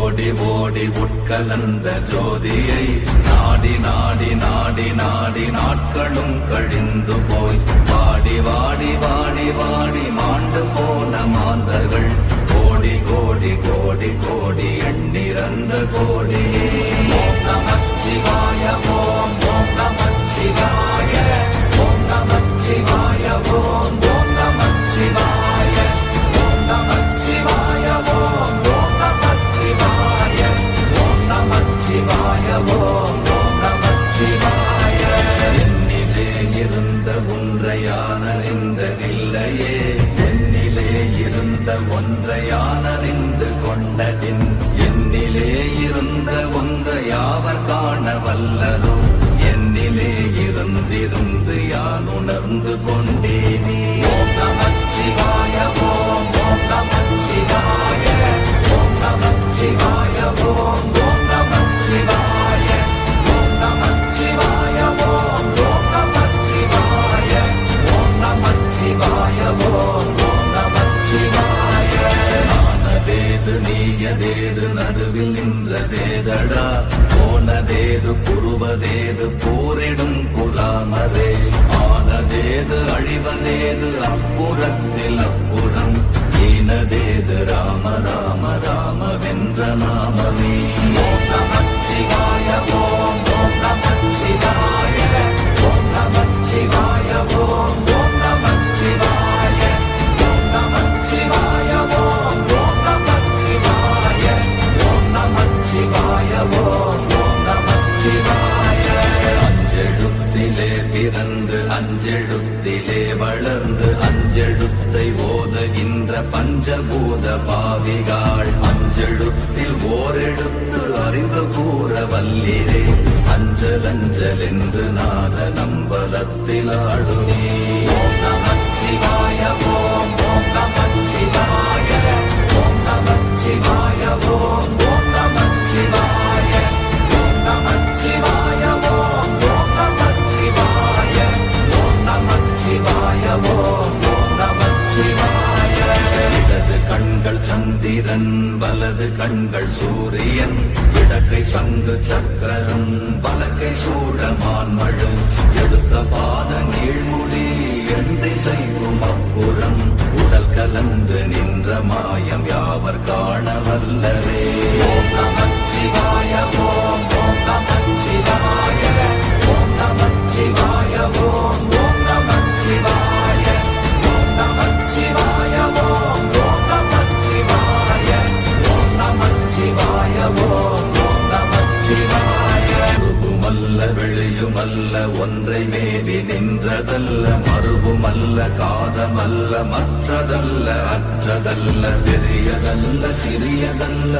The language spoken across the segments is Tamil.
ஓடி ஓடி உட்கலந்த ஜோதியை நாடி நாடி நாடி நாடி நாட்களும் கழிந்து போய் வாடி வாடி வாடி வாடி மாண்டு போன மாந்தர்கள் கோடி கோடி கோடி கோடி எண்ணிறந்த கோடி. ஓம் நமச்சிவாய ஓம் ஓம் நமச்சிவாய ஓம் நமச்சிவாய ஓம் ஓம் நமச்சிவாய ஓம் நமச்சிவாய ஓம் ஓம் நமச்சிவாய ஓம் நமச்சிவாய ஓம் ஓம் நமச்சிவாய. என்னிலே இருந்த ஒன்றையானறிந்ததில்லையே என்னிலே இருந்த ஒன்றையானறிந்து கொண்டடின் என்னிலே இருந்த ஒன்றையாவர் காண வல்லதோ என்னிலே இருந்திருந்து யான் உணர்ந்து கொண்டேனே. ஓம் நமச்சிவாய ஓம் ஓம் நமச்சிவாய ஓம் நமச்சிவாய ஓம் ஓம் நமச்சிவாய ஓம் நமச்சிவாய ஓம் ஓம் நமச்சிவாய ஓம் நமச்சிவாய ஓம் ஓம் நமச்சிவாய. ஆனதேது நீயதேது நடுவில் நின்றதேதடா போனதேது புருவதேது போரிடும் குலாமதே ஆனதேது அழிவதேது அப்புறத்தில் அப்புறம் ஈனதேது ராம ராம ராம வென்ற நாமமே. ஓம் நமச்சிவாய ஓம் ஓம் நமச்சிவாய ஓம் நமச்சிவாய ஓம் ஓம் நமச்சிவாய ஓம் நமச்சிவாய ஓம் ஓம் நமச்சிவாய ஓம் நமச்சிவாய ஓம் ஓம் நமச்சிவாய. அஞ்செழுத்திலே பிறந்து அஞ்செழுத்திலே வளர்ந்து அஞ்செழுத்தை ஓதுகின்ற பஞ்சபூத பாவிகாள் அஞ்செழுத்தில் ஓரெழுத்து அறிந்து கூற வல்லிரே அஞ்சல் அஞ்சல் என்று நாத நம்பலத்தில் ஆடுமே. ஓம் நமச்சிவாய ஓம் ஓம் நமச்சிவாய ஓம் நமச்சிவாய ஓம் ஓம் நமச்சிவாய ஓம் நமச்சிவாய ஓம் ஓம் நமச்சிவாய ஓம் நமச்சிவாய ஓம் ஓம் நமச்சிவாய. இடது கண்கள் சந்திரன் வலது கண்கள் சூரியன் இடக்கை சங்கு சக்கரம் பலகை சூழமான்மழு எடுத்த பாத நீழ்முடி எண்டை செய்யும் அப்புறம் உடல் கலந்து நின்ற மாயம் யாவர் காண வல்லரே. ஓம் நமச்சிவாய ஓம் ஓம் நமச்சிவாய ஓம் நமச்சிவாய ஓம் ஓம் நமச்சிவாய ஓம் நமச்சிவாய ஓம் ஓம் நமச்சிவாய ஓம் நமச்சிவாய ஓம் ஓம் நமச்சிவாய. உருவுமல்ல வெளியுமல்ல ஒன்றை மேவி நின்றதல்ல மறுவுமல்ல காதமல்ல மற்றதல்ல அற்றதல்ல பெரியதல்ல சிறியதல்ல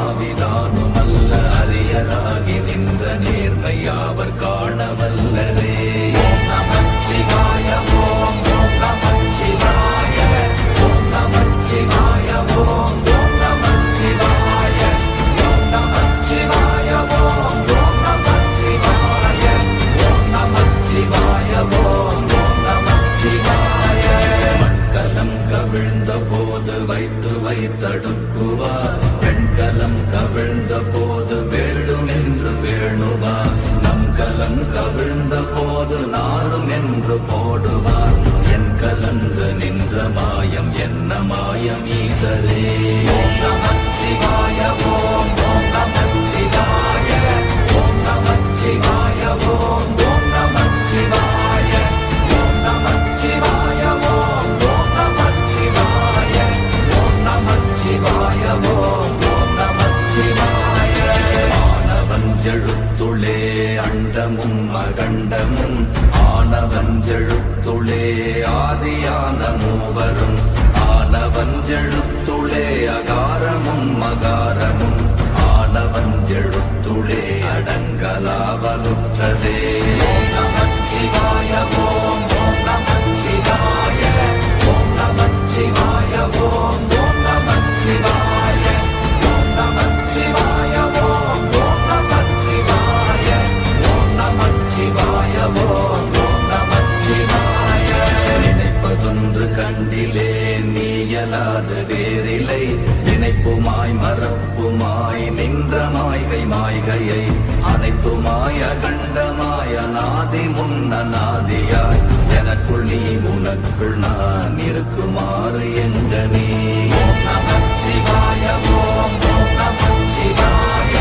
போசுமாவிதானுமல்ல அரியராகி நின்ற நேர்மை யாவர் காண வல்லரே. ஓம் நமச்சிவாய ஓம் ஓம் நமச்சிவாய ஓம் நமச்சிவாய ஓம் ஓம் நமச்சிவாய ஓம் நமச்சிவாய ஓம் ஓம் நமச்சிவாய ஓம் நமச்சிவாய ஓம் ஓம் நமச்சிவாய. மண்கலம் கவிழ்ந்த போது வைத்து வைத்தடுக்குவார் பெண்கலம் கவிழ்ந்த போது வேடும் என்று வேணுவார் நம் கலம் கவிழ்ந்த போது நாரும் என்று போடுவார் என் கலந்து நின்ற மாயம் என்ன மாயம் ஈசரே. ஓம் நமச்சிவாய ஓம் ஓம் நமச்சிவாய ஓம் நமச்சிவாய ஓம் ஓம் நமச்சிவாய ஓம் நமச்சிவாய ஓம் ஓம் நமச்சிவாய ஓம் நமச்சிவாய ஓம் ஓம் நமச்சிவாய. ஆனவஞ்செழுத்துளே அண்டமும் அகண்டமும் ஆனவஞ்செழுத்துளே ஆதியான மூவரும் ஆனவஞ்செழுத்துளே அகாரமும் மகாரமும் ஆனவஞ்செழுத்துளே அடங்கலாவலுற்றதே. ஓம் நமச்சிவாய ஓம் ஓம் நமச்சிவாய ஓம் நமச்சிவாய ஓம் ஓம் நமச்சிவாய ஓம் நமச்சிவாய ஓம் ஓம் நமச்சிவாய ஓம் நமச்சிவாய ஓம் ஓம் நமச்சிவாய. நினைப்பதொன்று கண்டிலே நீயலாது வேறிலை நினைப்புமாய் மறப்புமாய் நின்ற மாய்கை மாய்கையை அனைத்துமாய கண்டமாய நாதி முன்ன நாதியாய் எனக்குள் நீ உனக்குள் நான் இருக்குமாறு எங்க நீ ஓம் நமச்சிவாய ஓம் ஓம் நமச்சிவாய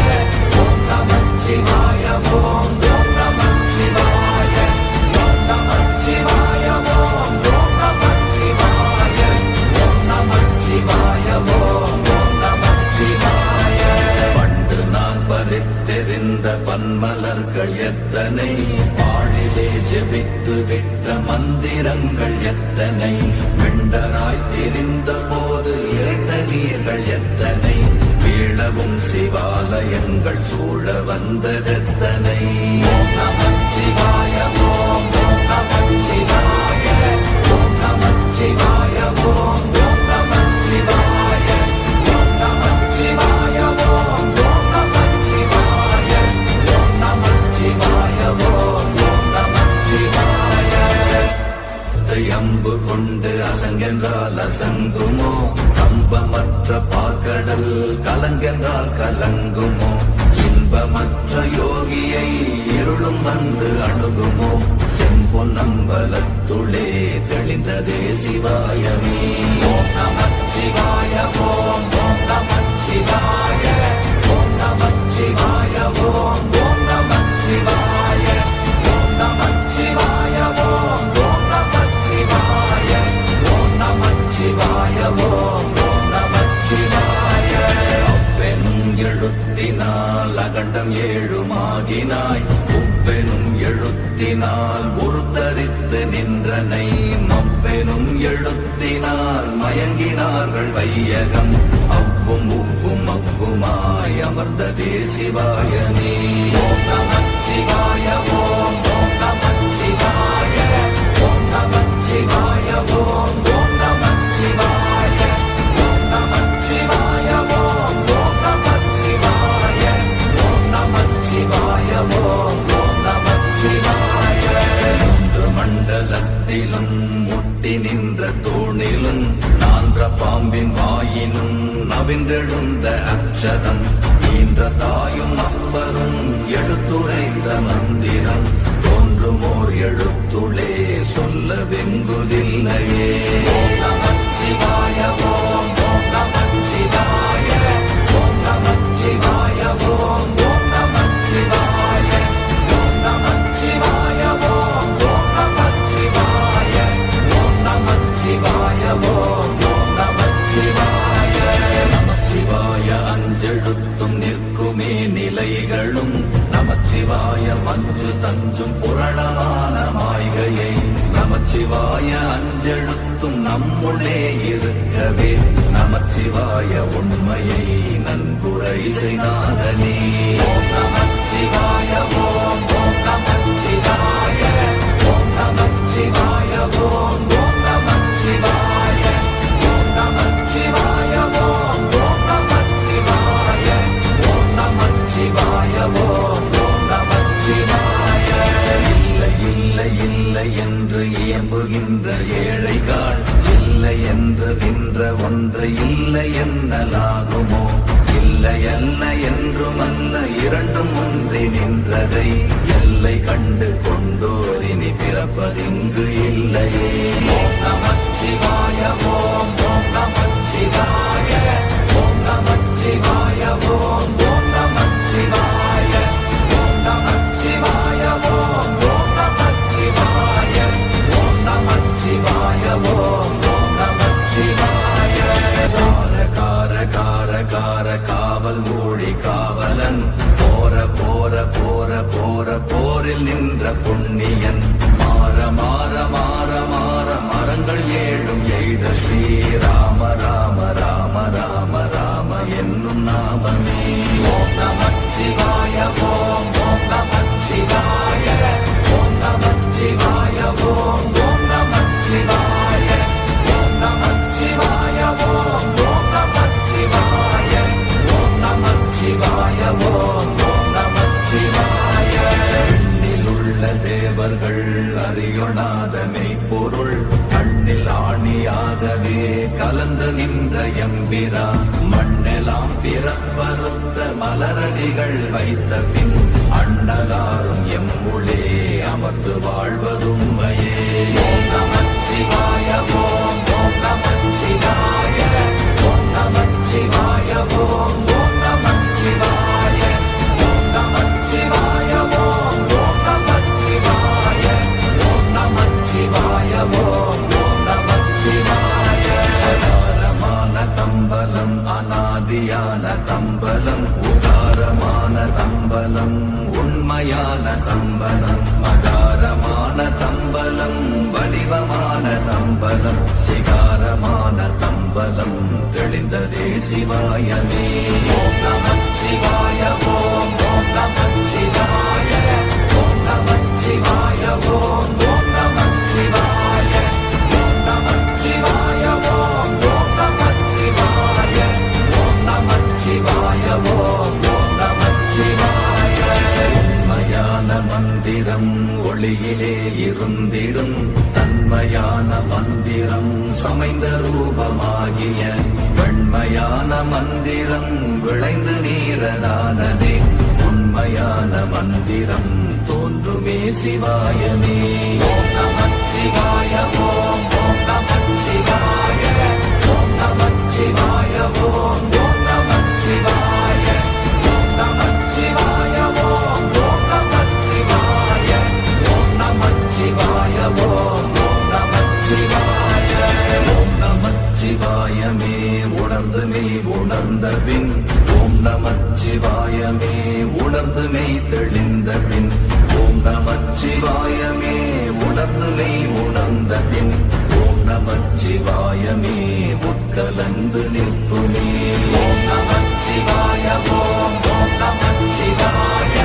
ஓம் நமச்சிவாய ஓம் ஓம் நமச்சிவாய ஓம் நமச்சிவாய ஓம் ஓம் நமச்சிவாய ஓம் நமச்சிவாய ஓம் ஓம் நமச்சிவாய பண்டு நான் பறித்தெறிந்த பன்மலர்கள் எத்தனை பாழிலே ஜெபித்து விட்ட மந்திரங்கள் எத்தனை விண்டராய் தெரிந்த போது இறைத்த நீர்கள் எத்தனை வீழவும் சிவாலயங்கள் சூழ வந்ததெத்தனை ஓம் நமச்சிவாய ஓம் ஓம் நமச்சிவாய ஓம் நமச்சிவாய ஓம் ஓம் நமச்சிவாய ஓம் நமச்சிவாய ஓம் ஓம் நமச்சிவாய ஓம் நமச்சிவாய ஓம் ஓம் நமச்சிவாய அம்பு கொண்டு அசங்கென்றால் அசங்குமோ கம்பமற்ற பார்க்கடல் கலங்கென்றால் கலங்குமோ இன்பமற்ற யோகியை இருளும் வந்து அணுகுமோ செம்பொன்னம்பலத்துளே தெளிந்ததே சிவாயமே ஓம் நமச்சிவாய ஓம் ஓம் நமச்சிவாய ஓம் நமச்சிவாய ஓம் ஓம் நமச்சிவாய ஓம் நமச்சிவாய ஓம் ஓம் நமச்சிவாய ஓம் நமச்சிவாய ஓம் ஓம் நமச்சிவாய அப்பெனும் எழுத்தினால் அகண்டம் ஏழுமாகினாய் உப்பெனும் எழுத்தினால் உருத்தரித்து நின்றனை மப்பெனும் எழுத்தினால் மயங்கினார்கள் வையகம் அவ்வும் உவ்வும் அவ்வுமாய் அமர்ந்ததே சிவாயமே ஓம் நமச்சிவாய ஓம் ஓம் நமச்சிவாய ஓம் நமச்சிவாய ஓம் ஓம் நமச்சிவாய ஓம் நமச்சிவாய ஓம் ஓம் நமச்சிவாய ஓம் நமச்சிவாய ஓம் ஓம் நமச்சிவாய மூன்று மண்டலத்திலும் முட்டி நின்ற தூணிலும் நான்ற பாம்பின் வாயினும் நவின்றெழுந்த அக்ஷரம் ஈன்ற தாயும் அப்பரும் எடுத்துரைந்த மந்திரம் தோன்றுமோர் எழுத்துளே சொல்ல வெங்குதில்லையே ஓம் நமச்சிவாய ஓம் ஓம் நமச்சிவாய ஓம் நமச்சிவாய ஓம் ஓம் நமச்சிவாய ஓம் நமச்சிவாய ஓம் ஓம் நமச்சிவாய ஓம் நமச்சிவாய ஓம் ஓம் நமச்சிவாய நமச்சிவாய அஞ்செழுத்தும் நிற்குமே நிலைகளும் நமச்சிவாய மஞ்சு தஞ்சும் புரணமான மாய்கையை நமச்சிவாய அஞ்செழுத்தும் நம்முள்ளே இருக்கவே நமச்சிவாய உண்மையை நன்குரை செய்தாதனே ஓம் நமச்சிவாய ஓம் ஓம் நமச்சிவாய ஓம் நமச்சிவாய ஓம் ஓம் நமச்சிவாய ஓம் நமச்சிவாய ஓம் ஓம் நமச்சிவாய ஓம் நமச்சிவாய ஓம் ஓம் நமச்சிவாய இல்லை இல்லை இல்லை என்று இயம்புகின்ற ஏழைகள் இல்லை என்று நின்ற ஒன்று இல்லை என்னலாகுமோ இல்லை அல்ல என்றுமல்ல இரண்டும் ஒன்றி நின்றதை எல்லை கண்டு கொண்டோரினி பிறப்பதிங்கு இல்லையே ஓம் நமச்சிவாய ஓம் ஓம் நமச்சிவாய ஓம் நமச்சிவாய ஓம் ஓம் நமச்சிவாய ஓம் நமச்சிவாய ஓம் ஓம் நமச்சிவாய ஓம் நமச்சிவாய ஓம் ஓம் நமச்சிவாய கார கார கார கார காவல் மூழி காவலன் போர போர போர போர போரில் நின்ற புண்ணியன் மாற மாற மாற மாற மரங்கள் ஏழும் எய்த ஸ்ரீராம ராம ராம ராம ராம என்னும் நாமமே ஓம் நமச்சிவாய ஓம் ஓம் நமச்சிவாய ஓம் நமச்சிவாய ஓம் ஓம் நமச்சிவாய ஓம் நமச்சிவாய ஓம் ஓம் நமச்சிவாய ஓம் நமச்சிவாய ஓம் ஓம் நமச்சிவாய எண்ணிலுள்ள தேவர்கள் அறியொணாத மெய்ப்பொருள் கண்ணில் ஆணியாகவே கலந்து நின்ற எம்பிரா மண்ணெல எல்லாம் பிறப்பறுத்த மலரடிகள் வைத்த பின் அண்ணலாரும் எம்முளே அமர்ந்து வாழ்வதும்மையே. ஓம் நமச்சிவாய ஓம் ஓம் நமச்சிவாய ஓம் நமச்சிவாய ஓம் ஓம் நமச்சிவாய ஓம் நமச்சிவாய ஓம் ஓம் நமச்சிவாய ஓம் நமச்சிவாய ஓம் ஓம் நமச்சிவாய. அகாரமான தம்பலம் அநாதியான தம்பலம் உகாரமான தம்பலம் உண்மையான தம்பலம் மகாரமான தம்பலம் வடிவமான தம்பலம் சிகாரமான தம்பலம் தெளிந்ததே சிவாயமே. ஓம் நமச்சிவாய ஓம் ஓம் நமச்சிவாய ஓம் நமச்சிவாய ஓம் ஓம் நமச்சிவாய ஓம் நமச்சிவாய ஓம் ஓம் நமச்சிவாய ஓம் நமச்சிவாய ஓம் ஓம் நமச்சிவாய. உண்மையான மந்திரம் ஒளியிலே இருந்திடும் தன்மையான மந்திரம் சமைந்த ரூபமாகிய வெண்மையான மந்திரம் விளைந்து நீரதானதே. உண்மையான மந்திரம் தோன்றுமே சிவாயமே. ஓம் நமச்சிவாய ஓம் ஓம் நமச்சிவாய ஓம் நமச்சிவாய ஓம் ஓம் நமச்சிவாய ஓம் நமச்சிவாய ஓம் ஓம் நமச்சிவாய ஓம் நமச்சிவாய ஓம் ஓம் நமச்சிவாய. ஓம் நமச்சிவாயமே உணர்ந்துமே உணர்ந்த பின் ஓம் நமச்சிவாயமே உணர்ந்துமே தெளிந்த பின் ஓம் நமச்சிவாயமே உணர்ந்துமே உணர்ந்த பின் ஓம் நமச்சிவாயமே உட்கலந்து நிற்குமே. ஓம் நமச்சிவாய ஓம் ஓம் நமச்சிவாய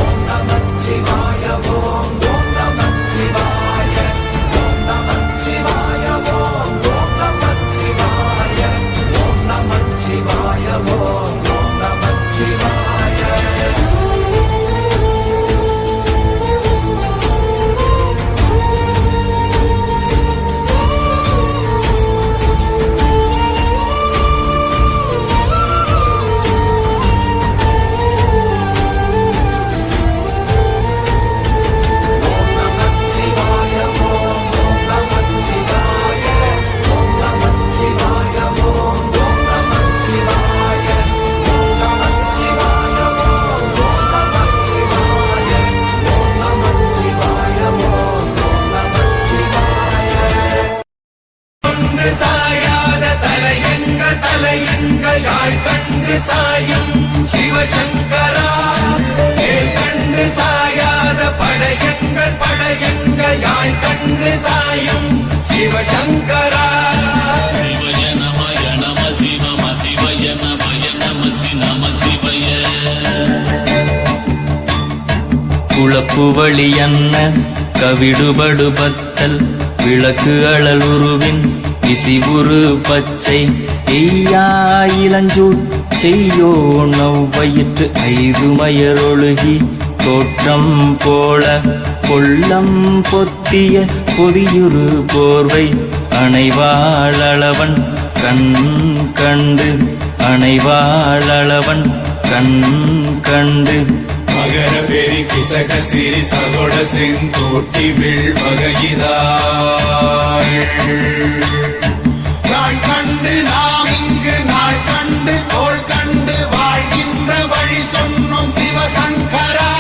ஓம் நமச்சிவாய ஓம் ஓம் நமச்சிவாய ஓம் நமச்சிவாய ஓம் ஓம் நமச்சிவாய ஓம் நமச்சிவாய ஓம் ஓம் நமச்சிவாய. சாயாத தலையங்கள் தலையங்கள் யாழ் கண்டு சாயும் சிவசங்கரா. கேள் கண்டு சாயாத படையங்கள் படையங்கள் யாழ் கண்டு சாயும் சிவசங்கரா. சிவய நமய நம சிவம சிவய நமய நம சி நம சிவய. குழப்புவழி அன்ன கவிடுபடுபத்தல் விளக்கு அழலுருவின் இசிவுரு பச்சை எய்யா இளஞ்சூர் செய்யோ நவ்வயிற்று ஐதுமயரொழுகி தோற்றம் போல கொள்ளம் பொத்திய பொதியுரு போர்வை அணைவாளவன் கண் கண்டு அணைவாளவன் கண் கண்டு. மகர பெரி கிசக சிறி சகோட செங்கோட்டி வில் வகையிதாள் நாள் கண்டு நாம் இங்கு நாள் கண்டு கோள் கண்டு வாழ்கின்ற வழி சொன்னோம் சிவசங்கரா.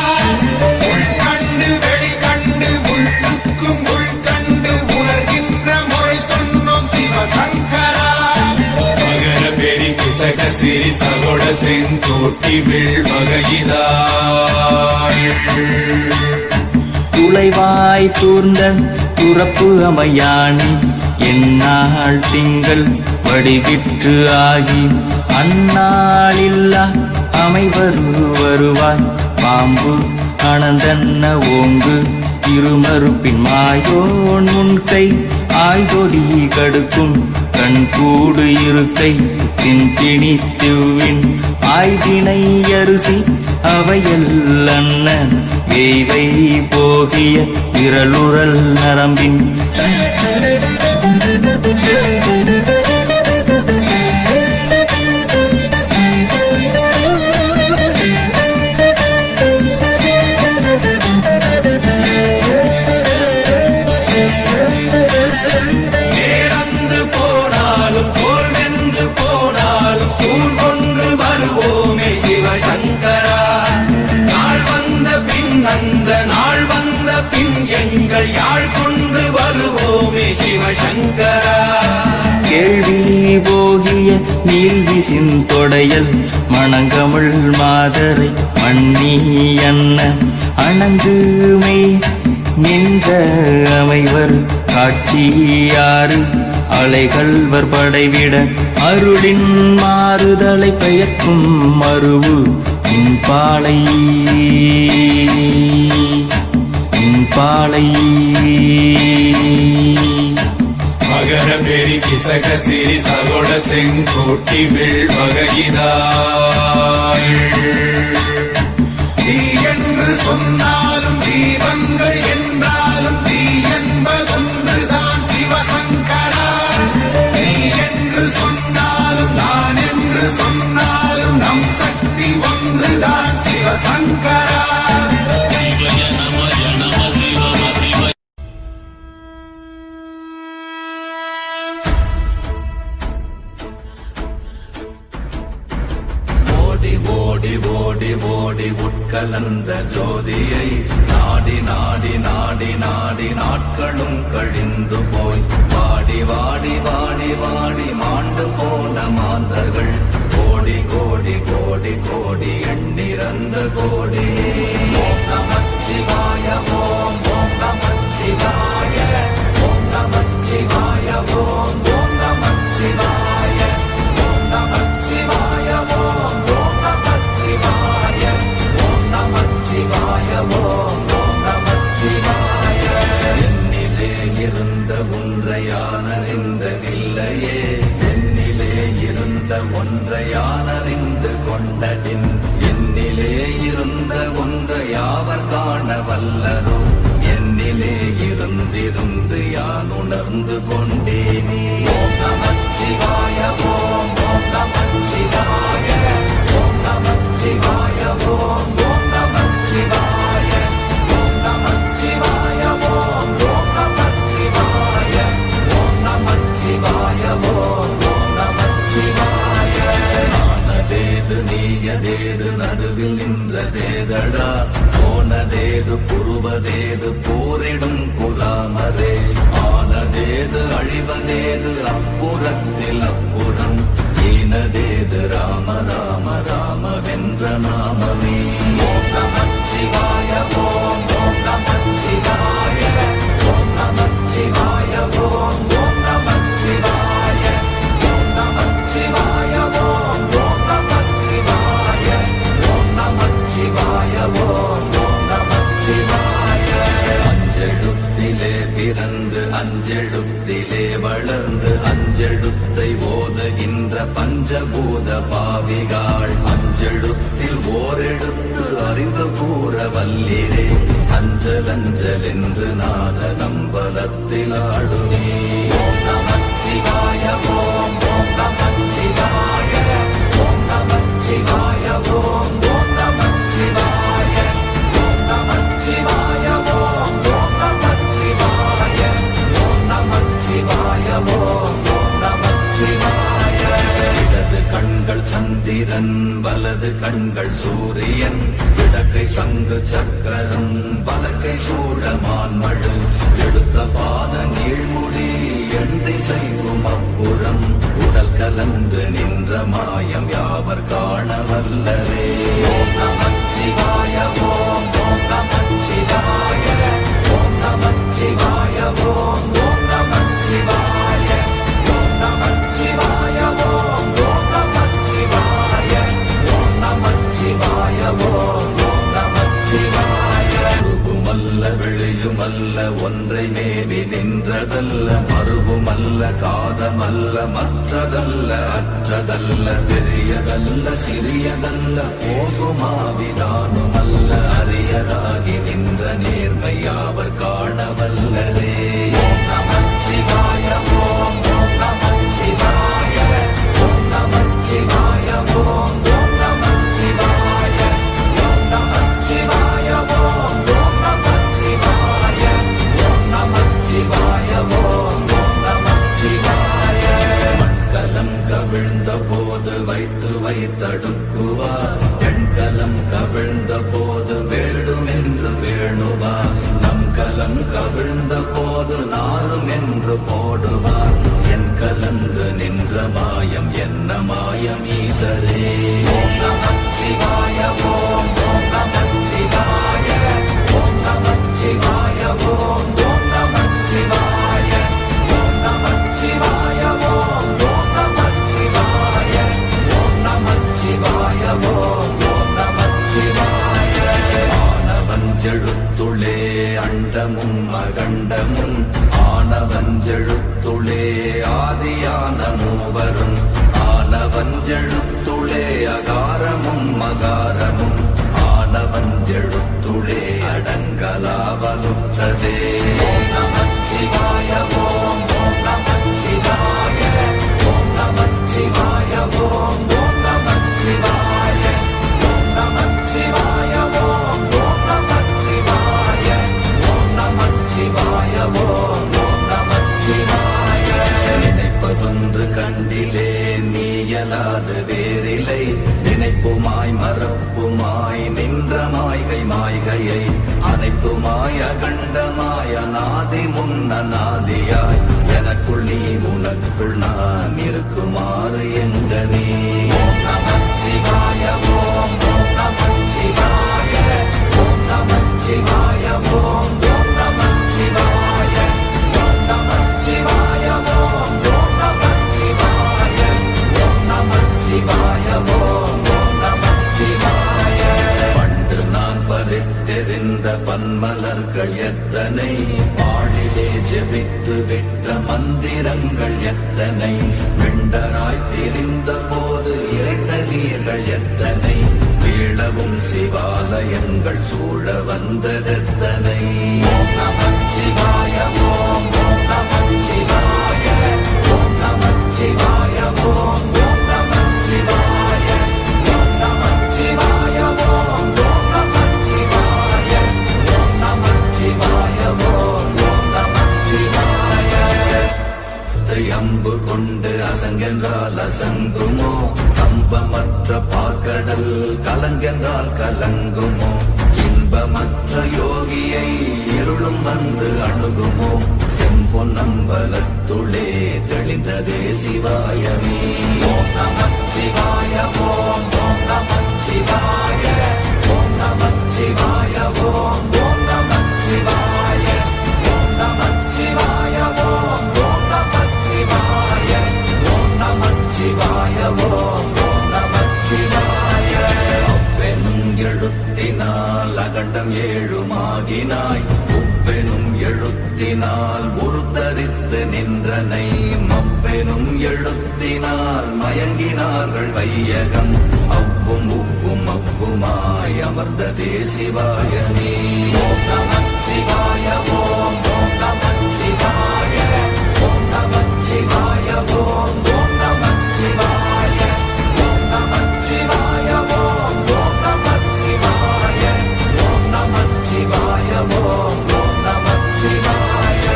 உள் கண்டு வெளி கண்டு உள்ளுக்கும் உள் கண்டு உணர்கின்ற முறை சொன்னோம் சிவசங்கரா. மகர பெரி கிசக சிறி சகோட செங்கோட்டி வில் வகையிதாள் துளைவாய் தூர்ந்த துறப்பு அமையாணி எந்நாள் திங்கள் வடிவிற்று ஆகி அந்நாளில்லா அமைவரு வருவாய் பாம்பு அனந்தன்ன ஓங்கு இருமறுப்பின் மாயோன் முன்கை ஆய்தொடி கடுக்கும் கண்கூடு இருக்கை தின்பிணித்துவின் ஆய்தினை அரிசி அவையல்லன்ன வேய்வை போகிய விரலுரல் நரம்பின் பின் எங்கள் யாழ் கொண்டு வருவோமே சிவசங்கரா. கேள்வி போகிய நீல்விசின் தொடையல் மணங்கமிழ் மாதரை மண்ணி அன்ன அணங்குமே நின்ற அமைவர் காட்சியாறு அலைகள்வர் படைவிட அருளின் மாறுதலை பெயர்க்கும் மருவு இன்பாலை மகர பெரி கிசக சிறி சகோட செங்கோட்டி வெள்வகையினாள். தீ என்று சொன்னாலும் தீபங்கள் என்றாலும் தீ என்பதொன்றுதான் சிவசங்கரா. நீ என்று சொன்னாலும் நான் என்று சொன்னாலும் நம் சக்தி ஒன்றுதான் சிவசங்கரா. சிவய நமய நம சிவம சிவ ஓடி ஓடி ஓடி ஓடி உட்கலந்த ஜோதியை நாடி நாடி நாடி நாடி நாட்களும் கழிந்து போய் வாடி வாடி வாடி வாடி மாண்டு போன மாந்தர்கள் கோடி கோடி கோடி கோடி எண்ணிறந்த கோடி. ஓம் நமச்சிவாய ஓம் ஓம் நமச்சிவாய ஓம் நமச்சிவாய ஓம் ஓம் நமச்சிவாய ஓம் நமச்சிவாய ஓம் ஓம் நமச்சிவாய ஓம் நமச்சிவாய ஓம் ஓம் நமச்சிவாய. என்னிலே இருந்த ஒன்றை யானறிந்ததில்லையே, என்னிலே இருந்த ஒன்றை யானறிந்து கொண்டடின், என்னிலே இருந்த ஒன்றை யாவர் காண வல்லரோ, என்னிலே இருந்திருந்து யான் உணர்ந்து கொண்டேனே. ஓம் நமச்சிவாய ஓம் ஓம் நமச்சிவாய ஓம் நமச்சிவாய ஓம் ஓம் நமச்சிவாய ஓம் நமச்சிவாய ஓம் ஓம் நமச்சிவாய ஓம் நமச்சிவாய ஓம் ஓம் நமச்சிவாய. ஆனதேது நீயதேது நடுவில் நின்றதேதடா, போனதேது புருவதேது போரிடும் குலாமரே, ஆனதேது அழிவதேது அப்புறத்தில் அப்புறம், ஈனதேது ராம ராம ராம வென்ற நாமமே. ஓம் நமச்சிவாய ஓம் ஓம் நமச்சிவாய ஓம் நமச்சிவாய ஓம் ஓம் நமச்சிவாய ஓம் நமச்சிவாய ஓம் ஓம் நமச்சிவாய ஓம் நமச்சிவாய ஓம் ஓம் நமச்சிவாய. அஞ்செழுத்திலே பிறந்து அஞ்செழுத்திலே வளர்ந்து அஞ்செழுத்தை ஓதுகின்ற பஞ்சபூத பாவிகாள், அஞ்செழுத்தில் ஓரெழுத்து அறிந்து கூற வல்லிரே, அஞ்சல் அஞ்சல் என்று நாத நம்பலத்தில் ஆடுவே. ஓம் நமச்சிவாய ஓம் ஓம் நமச்சிவாய ஓம் நமச்சிவாய ஓம் ஓம் நமச்சிவாய ஓம் நமச்சிவாய ஓம் ஓம் நமச்சிவாய ஓம் நமச்சிவாய ஓம் ஓம் நமச்சிவாய. இடது கண்கள் சந்திரன் வலது கண்கள் சூரியன், இடக்கை சங்கு சக்கரம் வலக்கை சூழமான்மழு, எடுத்த பாத நீழ்முடி எண் திசைக்கும் அப்புறம், உடல் கலந்து நின்ற மாயம் யாவர் காண வல்லரே. ஓம் நமச்சிவாய ஓம் ஓம் நமச்சிவாய ஓம் நமச்சிவாய ஓம் ஓம் நமச்சிவாய ஓம் நமச்சிவாய ஓம் ஓம் நமச்சிவாய ஓம் நமச்சிவாய ஓம் ஓம் நமச்சிவாய. உருவுமல்ல வெளியுமல்ல ஒன்றை மேவி நின்றதல்ல, மறுவுமல்ல காதமல்ல மற்றதல்ல அற்றதல்ல, பெரியதல்ல சிறியதல்ல போகுமாவிதானுமல்ல, அரியராகி நின்ற நேர்மை யாவர் காண வல்லரே. ஓம் நமச்சிவாய ஓம் ஓம் நமச்சிவாய ஓம் நமச்சிவாய ஓம் ஓம் நமச்சிவாய ஓம் நமச்சிவாய ஓம் ஓம் நமச்சிவாய ஓம் நமச்சிவாய ஓம் ஓம் நமச்சிவாய. மண்கலம் கவிழ்ந்த போது வைத்து வைத்தடுக்குவார், எண்கலம் கவிழ்ந்த போது வேண்டுமென்று வேணுவார், நம் போடுவார் என் கலந்து நின்ற மாயம் என்ன மாயம் ஈசரே. ஓம் நமச்சிவாய ஓம் நமச்சிவாய ஓம் நமச்சிவாய ஓம் நமச்சிவாய ஓம் நமச்சிவாய ஓம் நமச்சிவாய ஓம் நமச்சிவாய ஓம் நமச்சிவாய. ஆனவஞ்செழுத்துளே அண்டமும் அகண்டமும் ஆனவஞ்செழுத்துளே ஆதியான மூவரும் ஆனவஞ்செழுத்துளே அகாரமும் மகாரமும் ஆனவஞ்செழுத்துளே அடங்கலாவலுற்றதே. ஓம் நமச்சிவாய ஓம் நமச்சிவாய ஓம் நமச்சிவாய ஓம் நமச்சிவாய ஓம் நமச்சிவாய ஓம் நமச்சிவாய ஓம் நமச்சிவாய ஓம் நமச்சிவாய. நினைப்பதொன்று கண்டிலே நீயலாது வேறிலை நினைப்புமாய் மறப்புமாய் நின்ற மாய்கை மாய்கையை அனைத்துமாய் அகண்டமாய் அநாதி முன்னநாதியாய் எனக்குள் நீ உனக்குள் நான் இருக்குமாறு எங்கனே. ஓம் நமச்சிவாய ஓம் நமச்சிவாய ஓம் நமச்சிவாய ஓம் நமச்சிவாய ஓம் நமச்சிவாய ஓம் நமச்சிவாய ஓம் நமச்சிவாய ஓம் நமச்சிவாய. பண்டு நான் பறித்தெறிந்த பன்மலர்கள் எத்தனை பாழிலே ஜெபித்து விட்ட மந்திரங்கள் எத்தனை விண்டராய் திரிந்த போது இறைத்த நீர்கள் எத்தனை வீழவும் சிவாலயங்கள் சூழ வந்ததெத்தனை. ஓம் நமச்சிவாய ஓம் நமச்சிவாய ஓம் நமச்சிவாய ஓம் நமச்சிவாய ஓம் நமச்சிவாய ஓம் நமச்சிவாய ஓம் நமச்சிவாய ஓம் நமச்சிவாய. அம்பு கொண்டு அசங்கென்றால் அசங்குமோ கம்பமற்ற பார்க்கடல் கலங்கென்றால் கலங்குமோ இன்பமற்ற யோகியை இருளும் வந்து அணுகுமோ செம்பொன்னம்பலத்துளே தெளிந்ததே சிவாயமே. ஓம் நமச்சிவாய ஓம் நமச்சிவாய ஓம் நமச்சிவாய ஓம் நமச்சிவாய ஓம் நமச்சிவாய ஓம் நமச்சிவாய ஓம் நமச்சிவாய ஓம் நமச்சிவாய. அப்பெனும் எழுத்தினால் அகண்டம் ஏழுமாகினாய் உப்பெனும் எழுத்தினால் உருத்தரித்து நின்றனை மப்பெனும் எழுத்தினால் மயங்கினார்கள் வையகம் அவ்வும் உப்பும் அவ்வுமாய் அமர்ந்ததே சிவாயமே. ஓம் நமச்சிவாய ஓம் நமச்சிவாய ஓம் நமச்சிவாய ஓம் நமச்சிவாய ஓம் நமச்சிவாய ஓம் நமச்சிவாய ஓம் நமச்சிவாய ஓம் நமச்சிவாய.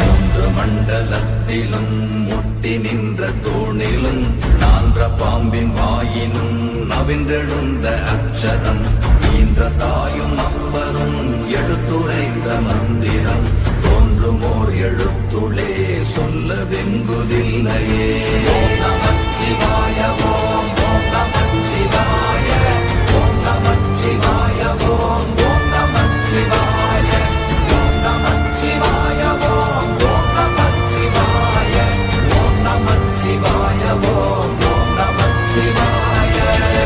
மூன்று மண்டலத்திலும் முட்டி நின்ற தூணிலும் நான்ற பாம்பின் வாயினும் நவின்றெழுந்த அக்ஷரம் ஈன்ற தாயும் அப்பரும் எடுத்துரைத்த மந்திரம் தோன்றுமோர் எழுத்துளே சொல்ல வெங்குதில்லையே. ஓம் நமச்சிவாய ஓம் நமச்சிவாய ஓம் நமச்சிவாய ஓம் நமச்சிவாய ஓம் நமச்சிவாய ஓம் நமச்சிவாய ஓம் நமச்சிவாய ஓம் நமச்சிவாய.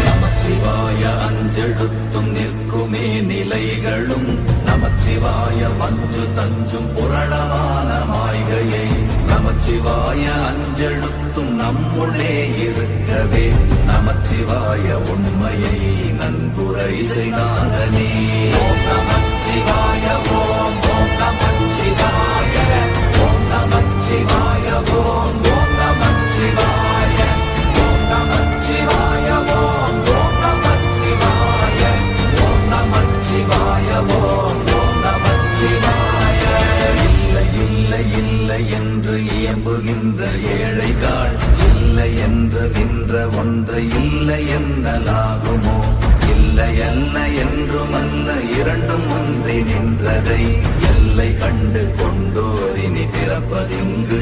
நமச்சிவாய அஞ்செழுத்தும் நிற்குமே நிலைகளும் நமச்சிவாய மஞ்சு தஞ்சும் புரணமான மாய்கையை நமச்சிவாய அஞ்செழுத்தும் நம்முள்ளே இருக்கவே நமச்சிவாய உண்மையை நன்குரை செய்தானே. ஓம் நமச்சிவாய ஓம் நமச்சிவாய ஓம் நமச்சிவாய ஓம் நமச்சிவாய ஓம் நமச்சிவாய ஓம் நமச்சிவாய ஓம் நமச்சிவாய ஓம் நமச்சிவாய. இல்லை இல்லை இல்லை என்று இயம்புகின்ற ஏழைகள் இல்லை என்று நின்ற ஒன்றை இல்லை என்னலாகுமோ இல்லை அல்ல என்றுமல்ல இரண்டும் ஒன்றி நின்றதை எல்லை கண்டு கொண்டோர் இனி பிறப்பதிங்கு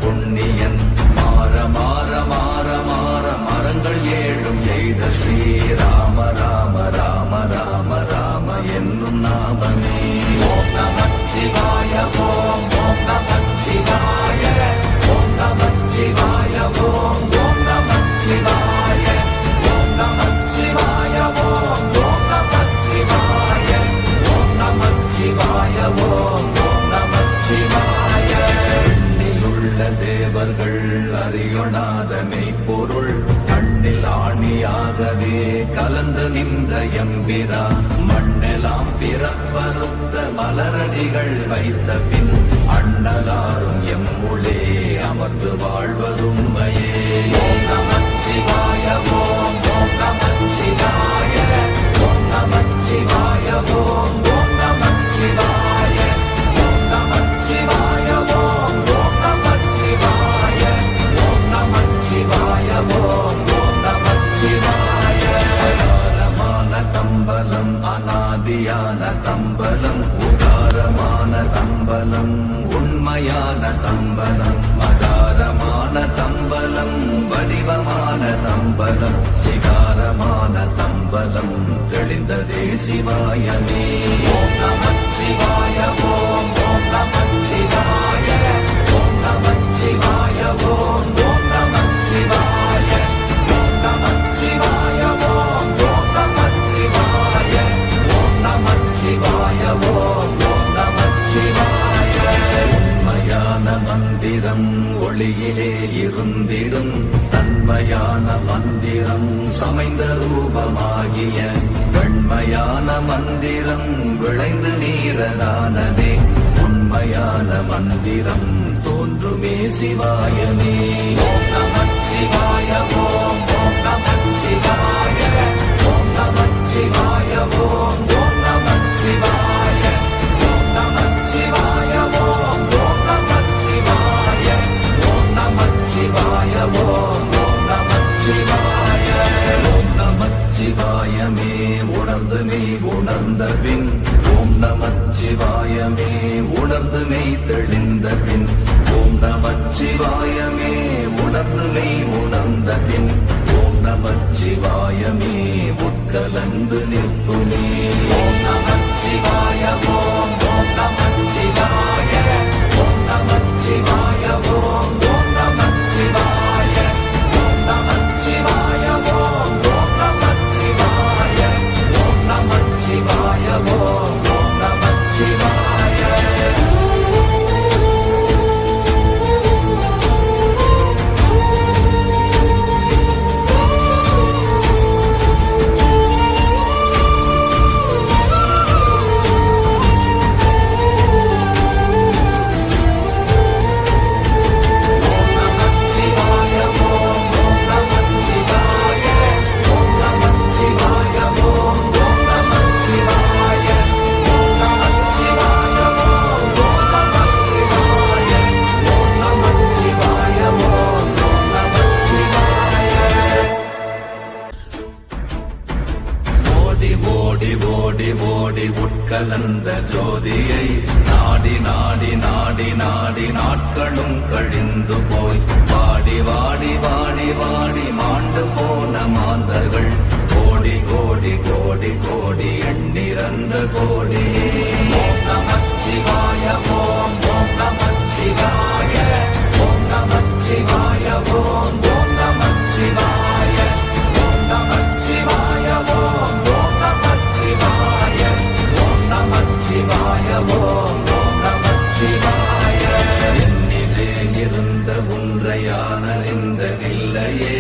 புண்ணியன் மாற மாற மாற மாற மரங்கள் ஏழும் எய்த ஸ்ரீராம ராம ராம ராம ராம என்னும் நாமமே. ஓம் நமச்சிவாய ஓம் ஓம் நமச்சிவாய ஓம் நமச்சிவாய ஓம் ஓம் நமச்சிவாய ஓம் நமச்சிவாய ஓம் ஓம் நமச்சிவாய ஓம் நமச்சிவாய ஓம் ஓம் நமச்சிவாய. எண்ணிலுள்ள தேவர்கள் அறியொணாத மெய்ப்பொருள் கண்ணில் ஆணியாகவே கலந்து நின்ற எம்பிரா மண்ணெல்லாம் பிறப்பறுத்த மலரடிகள் வைத்த பின் அண்ணலாரும் எம்முளே அமர்ந்து வாழ்வதுண்மையே. ஓம் நமச்சிவாய ஓம் ஓம் நமச்சிவாய ஓம் நமச்சிவாய ஓம் ஓம் நமச்சிவாய ஓம் நமச்சிவாய ஓம் ஓம் நமச்சிவாய ஓம் நமச்சிவாய ஓம் ஓம் நமச்சிவாய. அகாரமான தம்பலம் அநாதியான தம்பலம் உகாரமான தம்பலம் உண்மையான தம்பலம் மகாரமான தம்பலம் வடிவமான தம்பலம் சிகாரமான தம்பலம் தெளிந்ததே சிவாயமே. ஓம் நமச்சிவாய ஓம் ஓம் நமச்சிவாய ஓம் நமச்சிவாய ஓம் ஓம் நமச்சிவாய ஓம் நமச்சிவாய ஓம் ஓம் நமச்சிவாய ஓம் நமச்சிவாய ஓம் ஓம் நமச்சிவாய. உண்மையான மந்திரம் ஒளியிலே இருந்திடும் தன்மையான மந்திரம் சமைந்த ரூபமாகிய வெண்மையான மந்திரம் விளைந்து நீரதானதே உண்மையான மந்திரம் தோன்றுமே சிவாயமே. ஓம் நமச்சிவாய ஓம் ஓம் நமச்சிவாய ஓம் நமச்சிவாய ஓம் ஓம் நமச்சிவாய ஓம் நமச்சிவாய ஓம் ஓம் நமச்சிவாய ஓம் நமச்சிவாய ஓம் ஓம் நமச்சிவாய. ஓம் நமச்சிவாயமே உணர்ந்து மெய் உணர்ந்த பின் ஓம் நமச்சிவாயமே உணர்ந்து மெய் தெளிந்த பின் ஓம் நமச்சிவாயமே உணர்ந்து மெய் உணர்ந்த பின் ஓம் நமச்சிவாயமே உட்கலந்து நிற்குமே. ஓம் நமச்சிவாய ஓம் ஓம் நமச்சிவாய ஓம் நமச்சிவாய ஓம் ஓம் நமச்சிவாய ஓம் நமச்சிவாய ஓம் ஓம் நமச்சிவாய ஓம் நமச்சிவாய ஓம் ஓம் நமச்சிவாய. ஓடி ஓடி உட்கலந்த ஜோதியை நாடி நாடி நாடி நாடி நாட்களும் கழிந்து போய் வாடி வாடி வாடி வாடி மாண்டு போன மாந்தர்கள் கோடி கோடி கோடி கோடி எண்ணிறந்த கோடி. ஓம் நமச்சிவாய ஓம் ஓம் நமச்சிவாய ஓம் நமச்சிவாய ஓம் ஓம் நமச்சிவாய ஓம் நமச்சிவாய ஓம் ஓம் நமச்சிவாய ஓம் நமச்சிவாய ஓம் ஓம் நமச்சிவாய. என்னிலே இருந்த ஒன்றையானறிந்ததில்லையே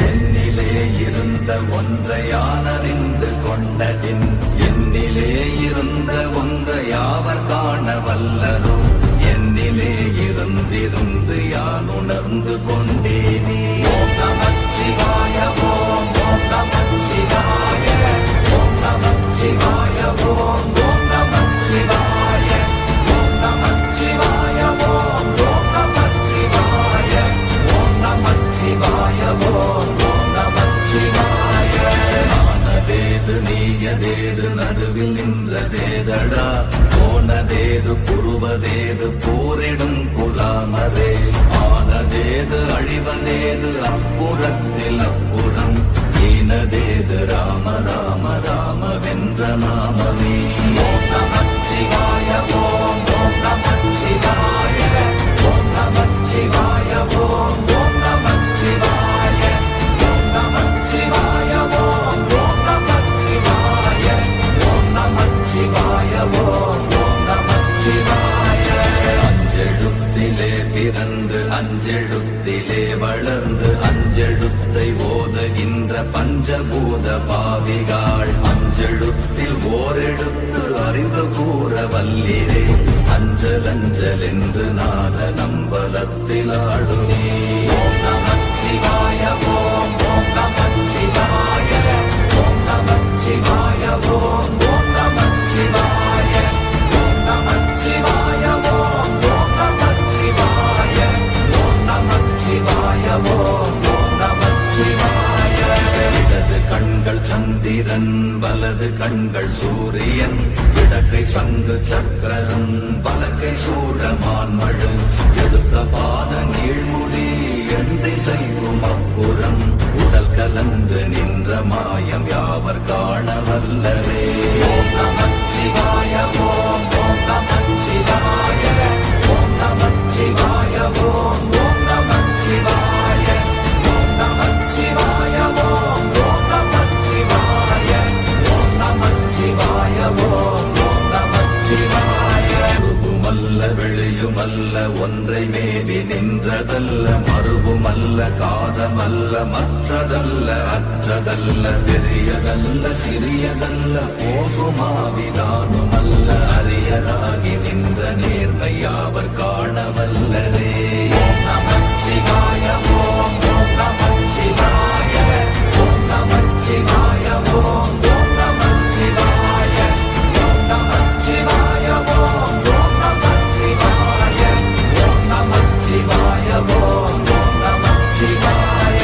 என்னிலே இருந்த ஒன்றையானறிந்து கொண்டதின் என்னிலே இருந்த ஒன்றையாவர் காண வல்லரோ என்னிலே இருந்திருந்து யான் உணர்ந்து கொண்டேனே. ஓம் நமச்சிவாய ஓம் ஓம் நமச்சிவாய ஓம் நமச்சிவாய ஓம் ஓம் நமச்சிவாய ஓம் நமச்சிவாய ஓம் ஓம் நமச்சிவாய ஓம் நமச்சிவாய ஓம் ஓம் நமச்சிவாய. ஆனதேது நீயதேது நடுவில் நின்றதேதடா போனதேது புருவதேது போரிடும் குலாமரே. ஏது அப்புறத்தில் அப்புறம் ஈனதேது ராம ராம ராமவென்ற நாமமே. ஓம் நமச்சிவாய ஓம் ஓம் நமச்சிவாய ஓம் நமச்சிவாய ஓம் ஓம் நமச்சிவாய ஓம் நமச்சிவாய ஓம் ஓம் நமச்சிவாய ஓம் நமச்சிவாய ஓம் ஓம் நமச்சிவாய. அஞ்செழுத்திலே பிறந்து அஞ்செழுத்திலே வளர்ந்து அஞ்செழுத்தை ஓதுகின்ற பஞ்சபூத பாவிகாள் அஞ்செழுத்தில் ஓரெழுத்து அறிந்து கூற வல்லிரே. அஞ்சல் அஞ்சல் என்று நாத நம்பலத்தில் ஆடுவே. ஓம் நமச்சிவாய ஓம் ஓம் நமச்சிவாய ஓம் நமச்சிவாய ஓம் ஓம் நமச்சிவாய ஓம் நமச்சிவாய ஓம் ஓம் நமச்சிவாய ஓம் நமச்சிவாய ஓம் ஓம் நமச்சிவாய. இடது கண்கள் சந்திரன் வலது கண்கள் சூரியன் இடக்கை சங்கு சக்கரம் வலக்கை சூழமான் மழு எடுத்த பாத நீழ்முடி எந்தை செய்யும் அப்புறம் உடல் கலந்து நின்ற மாயம் யாவர் காண வல்லரே. ஓம் நமச்சிவாய ஓம் ஓம் நமச்சிவாய ஓம் நமச்சிவாய ஓம் ஓம் நமச்சிவாய ஓம் நமச்சிவாய ஓம் ஓம் நமச்சிவாய ஓம் நமச்சிவாய ஓம் ஓம் நமச்சிவாய. உருவுமல்ல வெளியுமல்ல ஒன்றை மேவி நின்றதல்ல மறுவுமல்ல காதமல்ல மற்றதல்ல அற்றதல்ல பெரியதல்ல சிறியதல்ல போகுமாவிதானுமல்ல அரியராகி நின்ற நேர்மையாவர் காண வல்லரே. ஓம் நமச்சிவாய ஓம் ஓம் நமச்சிவாய ஓம் நமச்சிவாய ஓம் ஓம் நமச்சிவாய ஓம் நமச்சிவாய ஓம் ஓம் நமச்சிவாய ஓம் நமச்சிவாய ஓம் ஓம் நமச்சிவாய.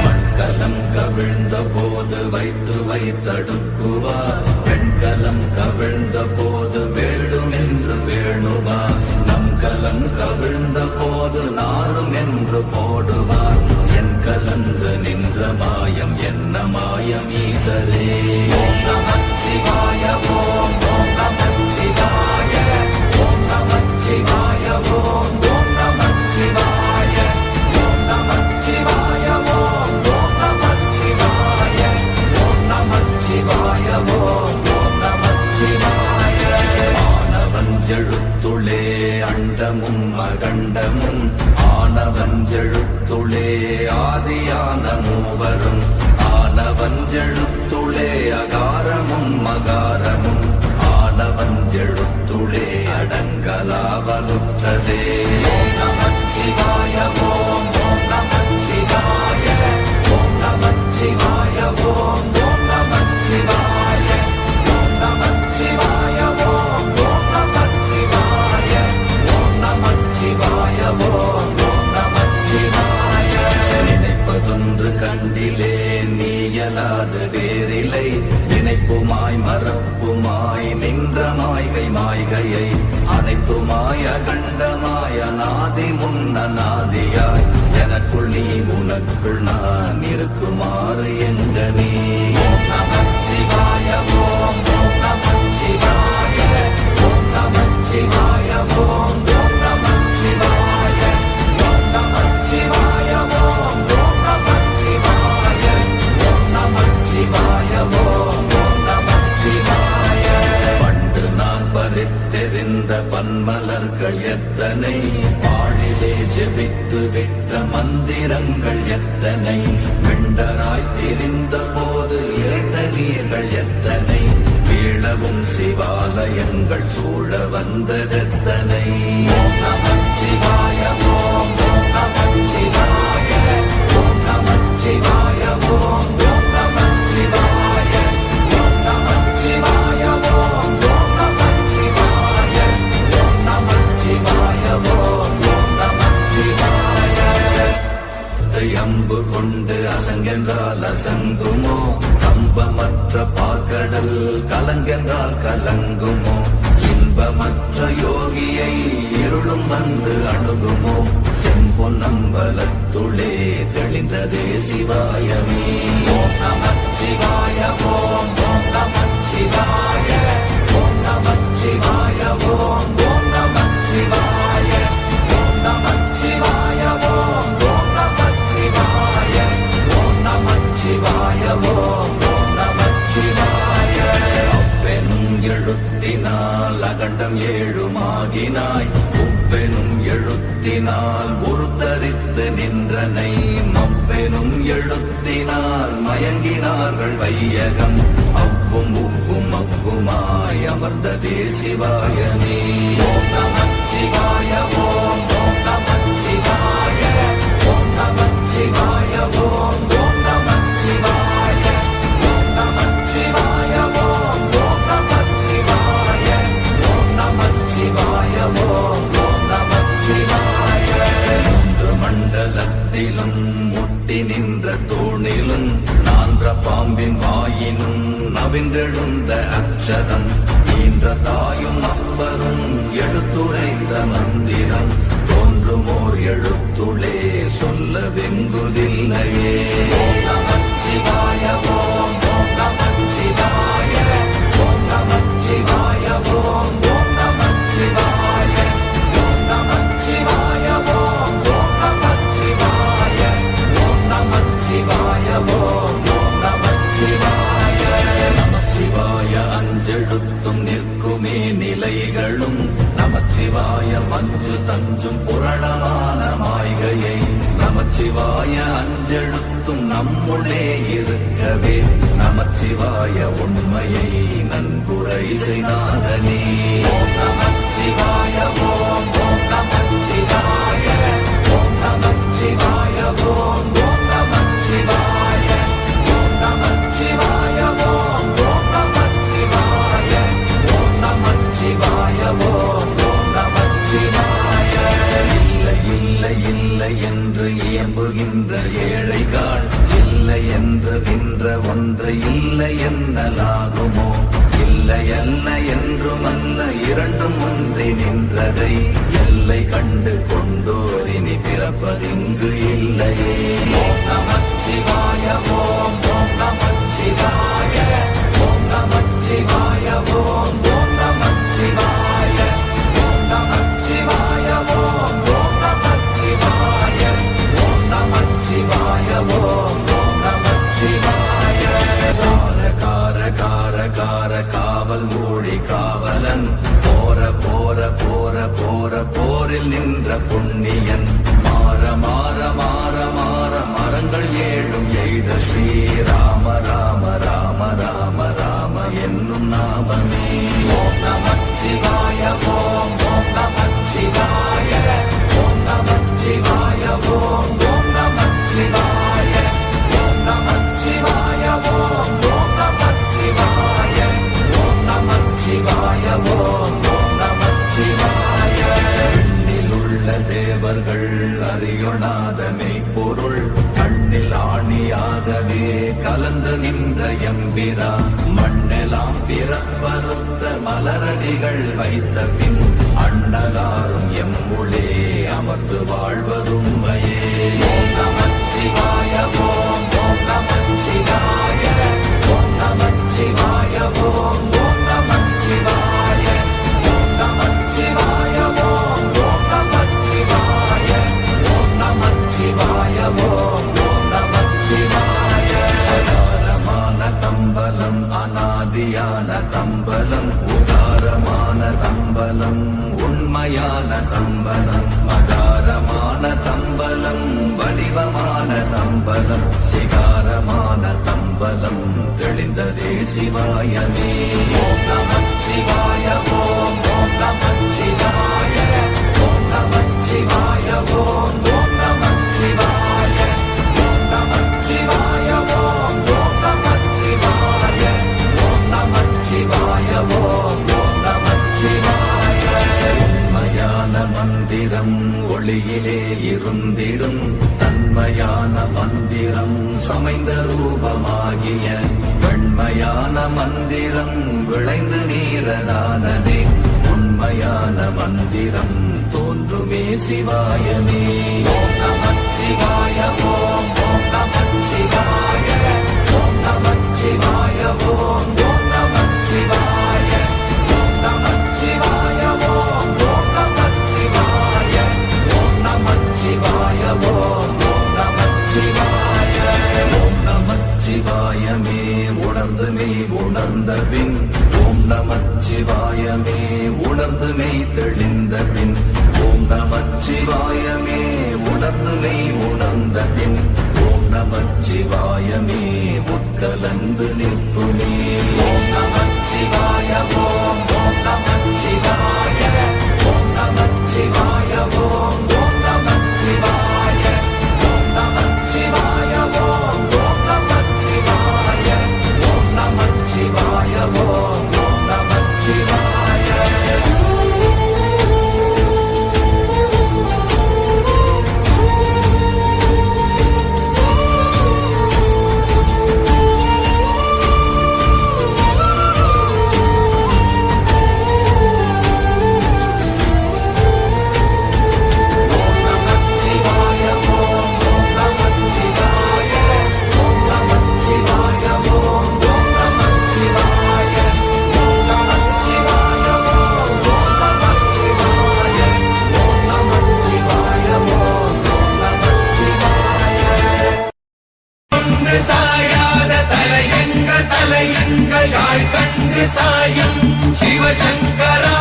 மண்கலம் கவிழ்ந்த போது வைத்து வைத்தடுக்குவார் பெண்கலம் கவிழ்ந்த போது வேடும் என்று வேணுவார் நம் கலம் கவிழ்ந்த போது நாரும் என்று போடுவார். என் கலந்து நின்ற மாயம் என்ன மாயம் ஈசரே. ஓம் நமச்சிவாய ஓம் ஓம் நமச்சிவாய ஓம் நமச்சிவாய ஓம் ஓம் நமச்சிவாய ஓம் நமச்சிவாய ஓம் ஓம் நமச்சிவாய ஓம் நமச்சிவாய ஓம் ஓம் நமச்சிவாய. ஆனவஞ்செழுத்துளே அண்டமும் அகண்டமும் ஆனவஞ்செழுத்துளே ஆதியான மூவரும் ஆனவஞ்செழுத்துளே அகாரமும் மகாரமும் ஆனவஞ்செழுத்துளே அடங்கலாவலுற்றதே. ஓம் நமச்சிவாய ஓம் ஓம் நமச்சிவாய ஓம் நமச்சிவாய ஓம் ஓம் நமச்சிவாய ஓம் நமச்சிவாய ஓம் ஓம் நமச்சிவாய ஓம் நமச்சிவாய ஓம் ஓம் நமச்சிவாய. நினைப்பதொன்று கண்டிலே நீயலாது வேறிலை நினைப்புமாய் மறப்புமாய் நின்ற மாய்கை மாய்கையை அனைத்துமாய் அகண்டமாய் அநாதி முன்னநாதியாய் எனக்குள் நீ உனக்குள் நான் இருக்குமாறு எங்கனே. ஓம் நமச்சிவாய ஓம் ஓம் நமச்சிவாய ஓம் நமச்சிவாய ஓம் ஓம் நமச்சிவாய ஓம் நமச்சிவாய ஓம் ஓம் நமச்சிவாய ஓம் நமச்சிவாய ஓம் ஓம் நமச்சிவாய. பண்டு நான் பறித்தெறிந்த பன்மலர்கள் எத்தனை பாழிலே ஜெபித்து விட்ட மந்திரங்கள் எத்தனை மிண்டராய் திரிந்த போது இறைந்த நீர்கள் எத்தனை வீழவும் சிவாலயங்கள் சூழ வந்ததெத்தனை. ஓம் நமச்சிவாய ஓம் ஓம் நமச்சிவாய ஓம் நமச்சிவாய ஓம் ஓம் நமச்சிவாய ஓம் நமச்சிவாய ஓம் ஓம் நமச்சிவாய ஓம் நமச்சிவாய ஓம் ஓம் நமச்சிவாய. அம்பு கொண்டு அசங்கென்றால் அசங்குமோ கம்பமற்ற பார்க்கடல் கலங்கென்றால் கலங்குமோ இன்பமற்ற யோகியை இருளும் வந்து அணுகுமோ செம்பொன்னம்பலத்து எழுத்துளே தெளிந்ததே சிவாயமே. ஓம் நமச்சிவாய ஓம் ஓம் நமச்சிவாய ஓம் நமச்சிவாய ஓம் ஓம் நமச்சிவாய ஓம் நமச்சிவாய ஓம் ஓம் நமச்சிவாய ஓம் நமச்சிவாய ஓம் ஓம் நமச்சிவாய. அப்பெனும் எழுத்தினால் அகண்டம் ஏழுமாகினாய், உப்பெனும் எழுத்தினால் உருத்தரித்து நின்றனை, மப்பெனும் எழுத்தினால் மயங்கினார்கள் வையகம், அவ்வும் உவ்வும் அவ்வுமாய் அமர்ந்ததே சிவாயமே. ஓம் நமச்சிவாய ஓம் ஓம் நமச்சிவாய ஓம் நமச்சிவாய ஓம் ஓம் நமச்சிவாய ஓம் நமச்சிவாய ஓம் ஓம் நமச்சிவாய ஓம் நமச்சிவாய ஓம் ஓம் நமச்சிவாய. மூன்று மண்டலத்திலும் முட்டி நின்ற தூணிலும் நான்ற பாம்பின் வாயினும் நவின்றெழுந்த அச்சரம், ஈன்ற தாயும் அப்பரும் எடுத்துரைத்த மந்திரம், தோன்றுமோர் எழுத்துளே சொல்ல வெங்குதில்லையே. ஓம் நமச்சிவாய ஓம் ஓம் நமச்சிவாய ஓம் நமச்சிவாய ஓம் ஓம் நமச்சிவாய ஓம் நமச்சிவாய ஓம் ஓம் நமச்சிவாய ஓம் நமச்சிவாய ஓம் ஓம் நமச்சிவாய. நமச்சிவாய அஞ்செழுத்தும் நிற்குமே நிலைகளும், நமச்சிவாய மஞ்சு தஞ்சும் புரணமான மாய்கையை, நமச்சிவாய அஞ்செழுத்தும் நம்முள்ளே இருக்கவே, நமச்சிவாய உண்மையை நன்குரை செய்தாதனே. ஓம் நமச்சிவாய ஓம் ஓம் நமச்சிவாய ஓம் நமச்சிவாய ஓம் ஓம் நமச்சிவாய ஓம் நமச்சிவாய ஓம் ஓம் நமச்சிவாய ஓம் நமச்சிவாய ஓம் ஓம் நமச்சிவாய. இல்லை இல்லை இல்லை என்று இயம்புகின்ற ஏழைகாள், இல்லை என்று நின்ற ஒன்று இல்லை என்னலாகுமோ, இல்லை அல்ல என்றும் அல்ல இரண்டும் ஒன்றி நின்றதை, எல்லை கண்டு கொண்டோர் இனி பிறப்பதிங்கு இல்லையே. ஓம் நமச்சிவாய ஓம் ஓம் நமச்சிவாய ஓம் நமச்சிவாய ஓம் ஓம் நமச்சிவாய ஓம் நமச்சிவாய ஓம் ஓம் நமச்சிவாய ஓம் நமச்சிவாய ஓம் ஓம் நமச்சிவாய. கார கார கார கார காவல் மூழி காவலன், போர போர போர போர போரில் நின்ற புண்ணியன், மாற மாற மாற மாற மரங்கள் ஏழும் எய்த ஸ்ரீராம ராம ராம ராம ராம என்னும் நாமமே. ஓம் நமச்சிவாய ஓம் ஓம் நமச்சிவாய ஓம் நமச்சிவாய ஓம் ஓம் நமச்சிவாய ஓம் நமச்சிவாய ஓம் ஓம் நமச்சிவாய ஓம் நமச்சிவாய ஓம் ஓம் நமச்சிவாய. எண்ணிலுள்ள தேவர்கள் அறியொணாத மெய்ப்பொருள், கண்ணில் ஆணியாகவே கலந்து நின்ற எம்பிரா, மண்ணெலாம் பிறப்பறுத்த மலரடிகள் வைத்த பின், அண்ணலாரும் எம்முளே அமர்ந்து வாழ்வதும்மையே. ஓம் நமச்சிவாய ஓம் ஓம் நமச்சிவாய ஓம் நமச்சிவாய ஓம் ஓம் நமச்சிவாய ஓம் நமச்சிவாய ஓம் ஓம் நமச்சிவாய ஓம் நமச்சிவாய ஓம் ஓம் நமச்சிவாய. அகாரமான தம்பலம் அநாதியான தம்பலம், உதாரமான தம்பலம் உண்மையான தம்பலம், மகாரமான தம்பலம் வடிவமான தம்பலம், சிகாரமான தம்பலம் தெளிந்ததே சிவாயமே. ஓம் நமச்சிவாய ஓம் ஓம் நமச்சிவாய ஓம் நமச்சிவாய ஓம் ஓம் நமச்சிவாய ஓம் நமச்சிவாய ஓம் ஓம் நமச்சிவாய ஓம் நமச்சிவாய ஓம் ஓம் நமச்சிவாய. உண்மையான மந்திரம் ஒளியிலே இருந்திடும், தன்மையான மந்திரம் சமைந்த ரூபமாகிய, வெண்மையான மந்திரம் விளைந்து நீரதானதே, உண்மையான மந்திரம் தோன்றுமே சிவாயமே. ஓம் நமச்சிவாய உணர்ந்த பின் ஓம் நமச்சிவாயமே உணர்ந்து மெய் தெளிந்த பின் ஓம் நமச்சிவாயமே உணர்ந்து மெய் உணர்ந்த பின் ஓம் நமச்சிவாயமே உட்கலந்து நிற்குமே ஓம் நமச்சிவாய ஓம் ஓம் நமச்சிவாய ஓம் நமச்சிவாய ஓம் ஓம் நமச்சிவாய ஓம் நமச்சிவாய ஓம் ஓம் நமச்சிவாய ஓம் நமச்சிவாய ஓம் ஓம் நமச்சிவாய சாயாத தலையங்கள் தலையங்கள் யாழ் கண்டு சாயும் சிவசங்கரா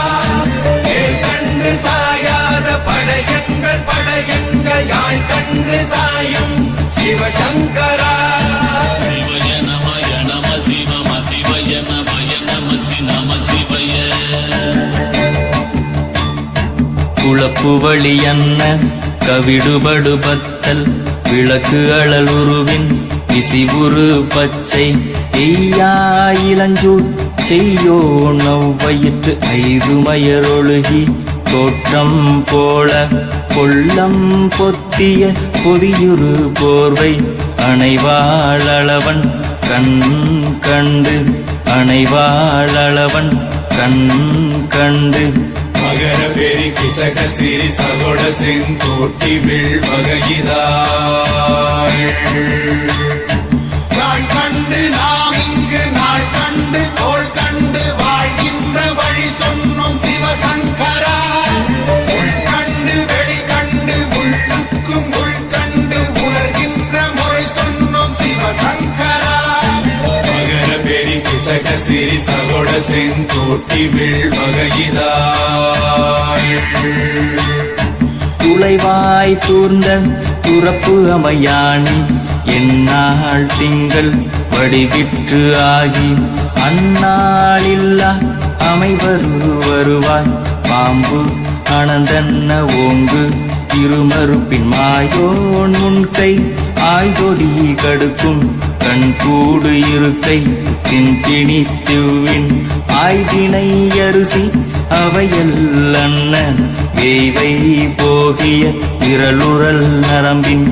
கண்டு சாயாத படையங்கள் படையங்கள் யாழ் கண்டு சாயும் சிவசங்கரா சிவய நமய நம சிவம சிவய நமய நம நம சிவய குளப்புவழி அன்ன கவிடுபடுபத்தல் விளக்கு அழலுருவின் விசிவுரு பச்சை எய்யாயிலஞ்சூர் செய்யோ நவ்வயிற்று ஐதுமயரொழுகி தோற்றம் போல கொள்ளம் பொத்திய பொதியுரு போர்வை அணைவாளவன் கண் கண்டு அணைவாளவன் கண் கண்டு மகர பெரி கிசக சிறி சகோட செங்கோட்டி வகையிதாள் நாள் கண்டு நாம் இங்கு நாள் கண்டு தோள் கண்டு வாழ்கின்ற வழி சொன்னோம் சிவசங்கரா உள் கண்டு வெளி கண்டு உள்ளுக்கும் உள் கண்டு உணர்கின்ற முறை சொன்னோம் சிவசங்கரா மகர பெரி கிசக சிறி சகோட செங்கோட்டி வகையிதாள் துளைவாய் தூர்ந்த துறப்பு அமையாணி எந்நாள் திங்கள் வடிவிற்று ஆகி அந்நாளில்லா அமைவரு வருவாய் பாம்பு அனந்தன்ன ஓங்கு இருமறுப்பின் மாயோன் முன்கை ஆய்தொடி கடுக்கும் கண்கூடு இருக்கை தின்பிணித்துவின் ஆய்தினை அரிசி அவையல் அன்ன வேய்வை போகிய விரலுறல் நரம்பின்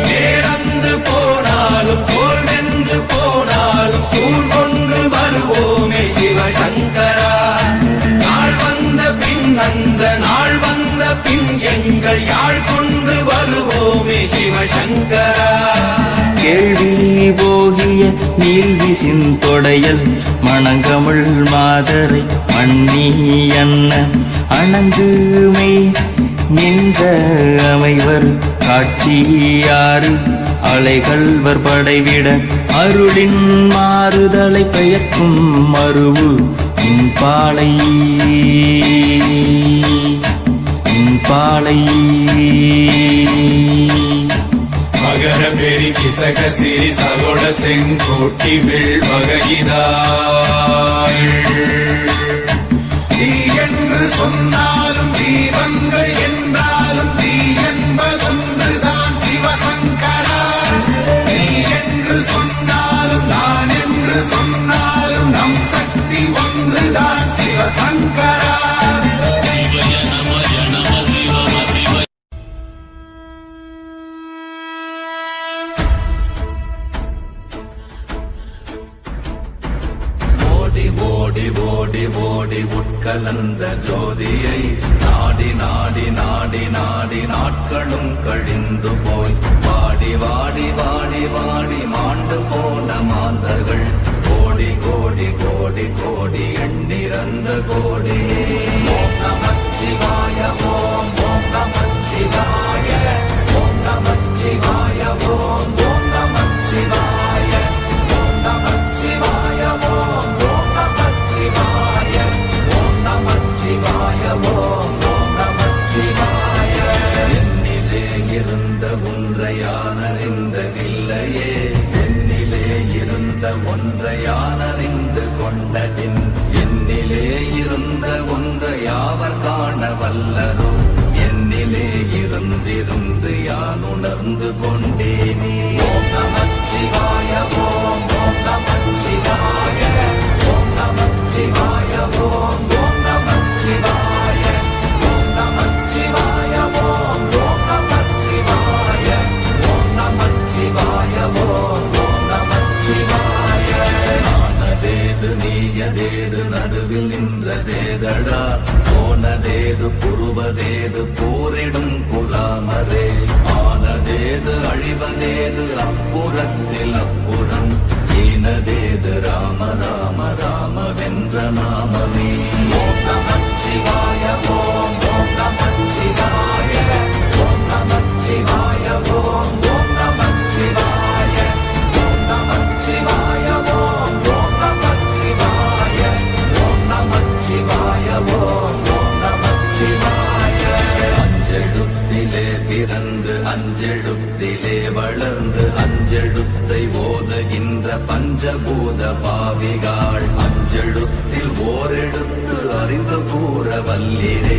நேரந்து போனாலும் போல் வென்று போனாலும் சூழ் கொண்டு வருவோமே சிவசங்கரா நாள் வந்த பின் அந்த நாள் வந்த பின் எங்கள் யாழ் கொண்டு வருவோமே சிவசங்கரா கேள்வி போகிய நீல்விசின் தொடையல் மணங்கமிழ் மாதரை மண்ணி அன்ன அணங்குமே நின்ற அமைவர் காட்சியாறு அலைகள்வர் படைவிட அருளின் மாறுதலை பெயர்க்கும் மருவு இன்பாலை இன்பாலை மகர பெரி கிசக சிறி சகோட செங்கோட்டி வகையிதாள் தீ என்று சொன்னாலும் தீபங்கள் என்றாலும் தீ என்பதொன்றுதான் சிவசங்கரா நீ என்று சொன்னாலும் நான் என்று சொன்னாலும் நம் சக்தி ஒன்றுதான் சிவசங்கரா சிவய நமய நம சிவம சிவ ஓடி ஓடி ஓடி ஓடி உட்கலந்த ஜோதியை நாடி நாடி நாடி நாடி நாட்களும் கழிந்து போய் வாடி வாடி வாடி வாடி மாண்டு போன மாந்தர்கள் போன கோடி கோடி கோடி கோடி எண்ணிறந்த கோடி ஓம் நமச்சிவாய ஓம் ஓம் நமச்சிவாய ஓம் நமச்சிவாய ஓம் ஓம் நமச்சிவாய ஓம் நமச்சிவாய ஓம் ஓம் நமச்சிவாய ஓம் நமச்சிவாய ஓம் ஓம் நமச்சிவாய என்னிலே இருந்த ஒன்றையானறிந்ததில்லையே என்னிலே இருந்த ஒன்றையானறிந்து கொண்டதின் என்னிலே இருந்த ஒன்றை யாவர் காண வல்லரோ என்னிலே இருந்திருந்து யான் உணர்ந்து கொண்டேனே ஓம் நமச்சிவாய ஓம் ஓம் நமச்சிவாய ஓம் நமச்சிவாய ஓம் ஓம் நமச்சிவாய ஓம் நமச்சிவாய ஓம் ஓம் நமச்சிவாய ஓம் நமச்சிவாய ஓம் ஓம் நமச்சிவாய ஆனதேது நீயதேது நடுவில் நின்றதேதடா போனதேது புருவதேது போரிடும் குலாமரே ஆனதேது அழிவதேது அப்புறத்தில் அப்புறம் ஈனதேது ராம ராம ராம வென்ற நாமமே ஓம் நமச்சிவாய ஓம் ஓம் நமச்சிவாய ஓம் நமச்சிவாய ஓம் ஓம் நமச்சிவாய ஓம் நமச்சிவாய ஓம் ஓம் நமச்சிவாய ஓம் நமச்சிவாய ஓம் ஓம் நமச்சிவாய அஞ்செழுத்திலே பிறந்து அஞ்செழுத்திலே வளர்ந்து அஞ்செழுத்தை ஓதுகின்ற பஞ்சபூத பாவிகாள் அஞ்செழுத்தில் ஓரெழுத்து அறிந்து கூற வல்லிரே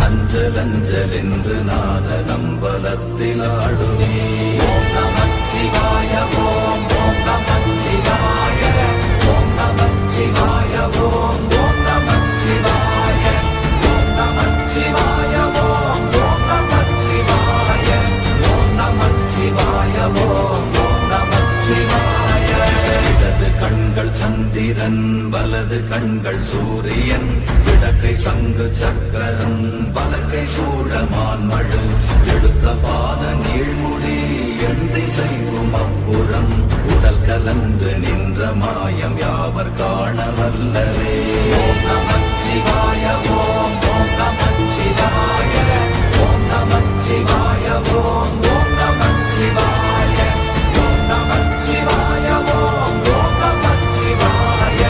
அஞ்சல் அஞ்சல் என்று நாத நம்பலத்தில் ஆடுவே ஓம் நமச்சிவாய ஓம் ஓம் நமச்சிவாய ஓம் நமச்சிவாய ஓம் ஓம் நமச்சிவாய ஓம் நமச்சிவாய ஓம் ஓம் நமச்சிவாய ஓம் நமச்சிவாய ஓம் ஓம் நமச்சிவாய இடது கண்கள் சந்திரன் வலது கண்கள் சூரியன் இடக்கை சங்கு சக்கரம் வலக்கை சூழமான் மழு எடுத்த பாத நீழ்முடி எந்தை செய்யும் அப்புறம் உடல் கலந்து நின்ற மாயம் யாவர் காண வல்லரே ஓம் நமச்சிவாய ஓம் ஓம் நமச்சிவாய ஓம் நமச்சிவாய ஓம் ஓம் நமச்சிவாய ஓம் நமச்சிவாய ஓம் ஓம் நமச்சிவாய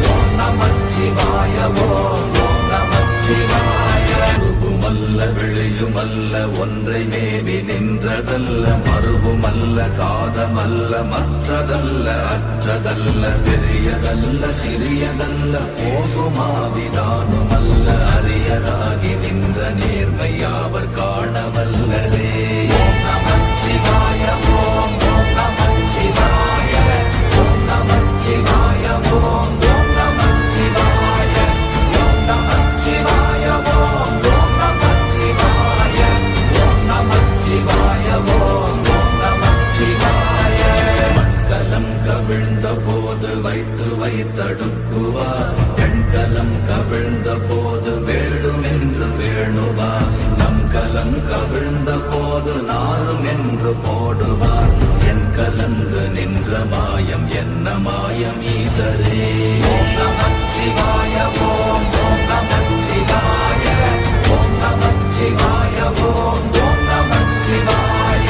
ஓம் நமச்சிவாய ஓம் ஓம் நமச்சிவாய உருவுமல்ல விழியுமல்ல ஒன்றை மேவி நின்றதல்ல மறுவுமல்ல காதமல்ல மற்றதல்ல அற்றதல்ல பெரியதல்ல சிறியதல்ல போகுமாவிதானுமல்ல அரியராகி நின்ற நேர்மை யாவர் காண வல்லரே ஓம் நமச்சிவாய ஓம் ஓம் நமச்சிவாய ஓம் நமச்சிவாய ஓம் ஓம் நமச்சிவாய ஓம் நமச்சிவாய ஓம் ஓம் நமச்சிவாய ஓம் நமச்சிவாய ஓம் ஓம் நமச்சிவாய மட்கலம் கவிழ்ந்த போது வைத்து வைத்தடுக்குவார் எண்கலம் கவிழ்ந்த போது வேடுமென்று வேணுவார் நம் கலம் கவிழ்ந்த போது நாரும் என்று போடுவார் என் கலந்து நின்ற மாயம் என்ன மாயம் ஈசரே ஓம் நமச்சிவாய ஓம் ஓம் நமச்சிவாய ஓம் நமச்சிவாய ஓம் ஓம் நமச்சிவாய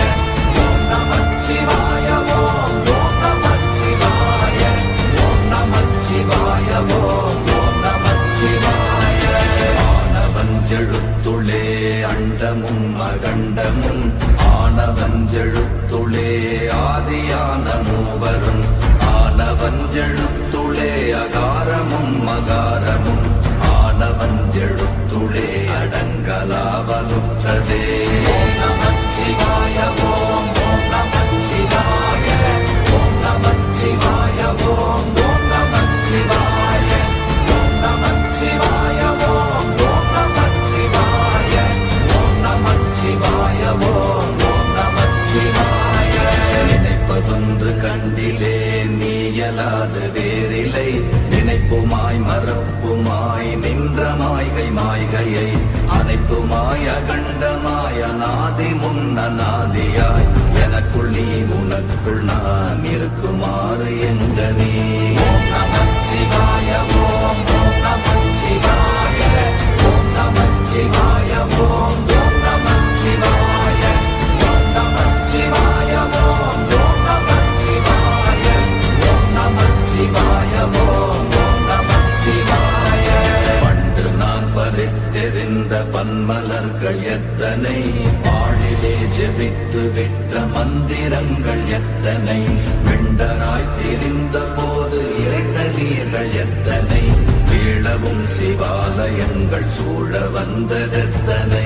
ஓம் நமச்சிவாய ஓம் ஓம் நமச்சிவாய ஓம் நமச்சிவாய ஓம் ஓம் நமச்சிவாய ஆனவஞ்செழுத்துளே அண்டமும் அகண்டமும் ஆனவஞ்செழுத்துளே ஆதியான மூவரும் ஆனவஞ்செழுத்துளே அகாரமும் மகாரமும் ஆனவஞ்செழுத்துளே அடங்கலாவலுற்றதே ஓம் நமச்சிவாய ஓம் ஓம் நமச்சிவாய ஓம் நமச்சிவாய ஓம் ஓம் நமச்சிவாய ஓம் நமச்சிவாய ஓம் ஓம் நமச்சிவாய ஓம் நமச்சிவாய ஓம் ஓம் நமச்சிவாய நினைப்பதொன்று கண்டிலே நீயலாது வேறில்லை நினைப்புமாய் மறப்புமாய் நின்ற மாய்கை மாய்கையை அனைத்துமாய் அகண்டமாய் அநாதி முன்னநாதியாய் எனக்குள் நீ உனக்குள் நான் இருக்குமாறு எங்கனே ஓம் நம முடித்து விட்ட மந்திரங்கள் எத்தனை, வெண்டராய் தெரிந்த போது இறைத்த நீர்கள் எத்தனை, வீழவும் சிவாலயங்கள் சூழ வந்ததெத்தனை.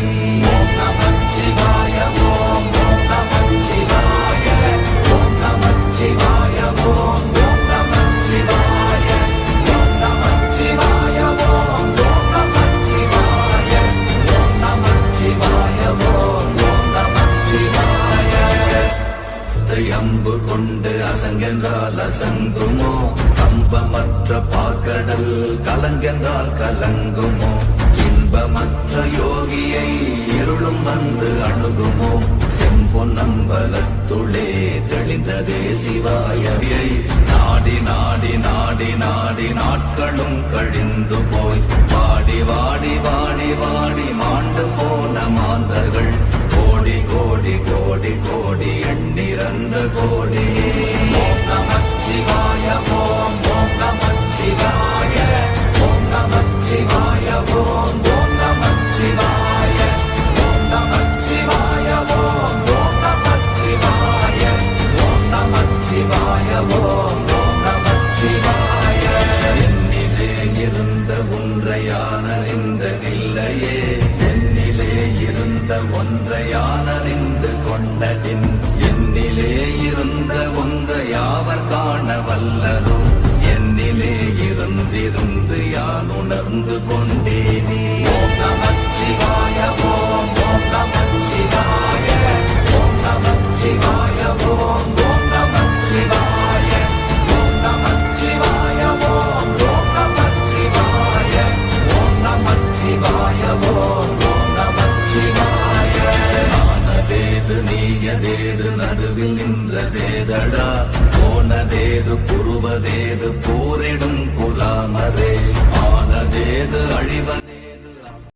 ஓம் நமச்சிவாய ஓம் ஓம் நமச்சிவாய ஓம் நமச்சிவாய ஓம் ஓம் நமச்சிவாய ஓம் நமச்சிவாய ஓம் ஓம் நமச்சிவாய ஓம் நமச்சிவாய ஓம் ஓம் நமச்சிவாய. அம்பு கொண்டு அசங்கென்றால் அசங்குமோ, கம்பமற்ற பாக்கடல் கலங்கென்றால் கலங்குமோ, இன்பமற்ற யோகியை இருளும் வந்து அணுகுமோ, செம்பொன்னம்பலத்துளே தெளிந்ததே சிவாயவியை. நாடி நாடி நாடி நாடி நாட்களும் கழிந்து போய், வாடி வாடி வாடி வாடி மாண்டு போன மாந்தர்கள் கோடி கோடி கோடி கோடி எண்ணிறந்த கோடி. ஓம் நமச்சிவாய ஓம் ஓம் நமச்சிவாய ஓம் நமச்சிவாய ஓம் ஓம் நமச்சிவாய ஓம் நமச்சிவாய ஓம் ஓம் நமச்சிவாய ஓம் நமச்சிவாய ஓம் ஓம் நமச்சிவாய. என்னிலே இருந்த ஒன்றையானறிந்ததில்லையே, என்னிலே இருந்த ஒன்றையானறிந்து கொண்டடின், என்னிலே இருந்த ஒன்றை யாவர் காண வல்லரோ, என்னிலே இருந்திருந்து யான் உணர்ந்து கொண்டேனே. ஓம் நமச்சிவாய ஓம் ஓம் நமச்சிவாய ஓம் நமச்சிவாய ஓம் ஓம் நமச்சிவாய ஓம் நமச்சிவாய ஓம் ஓம் நமச்சிவாய ஓம் நமச்சிவாய ஓம் ஓம் நமச்சிவாய. ஆனதேது நீயதேது நடுவில் நின்றதேதடா, போனதேது புருவதேது போரிடும் குலாமரே, ஆனதேது அழிவதே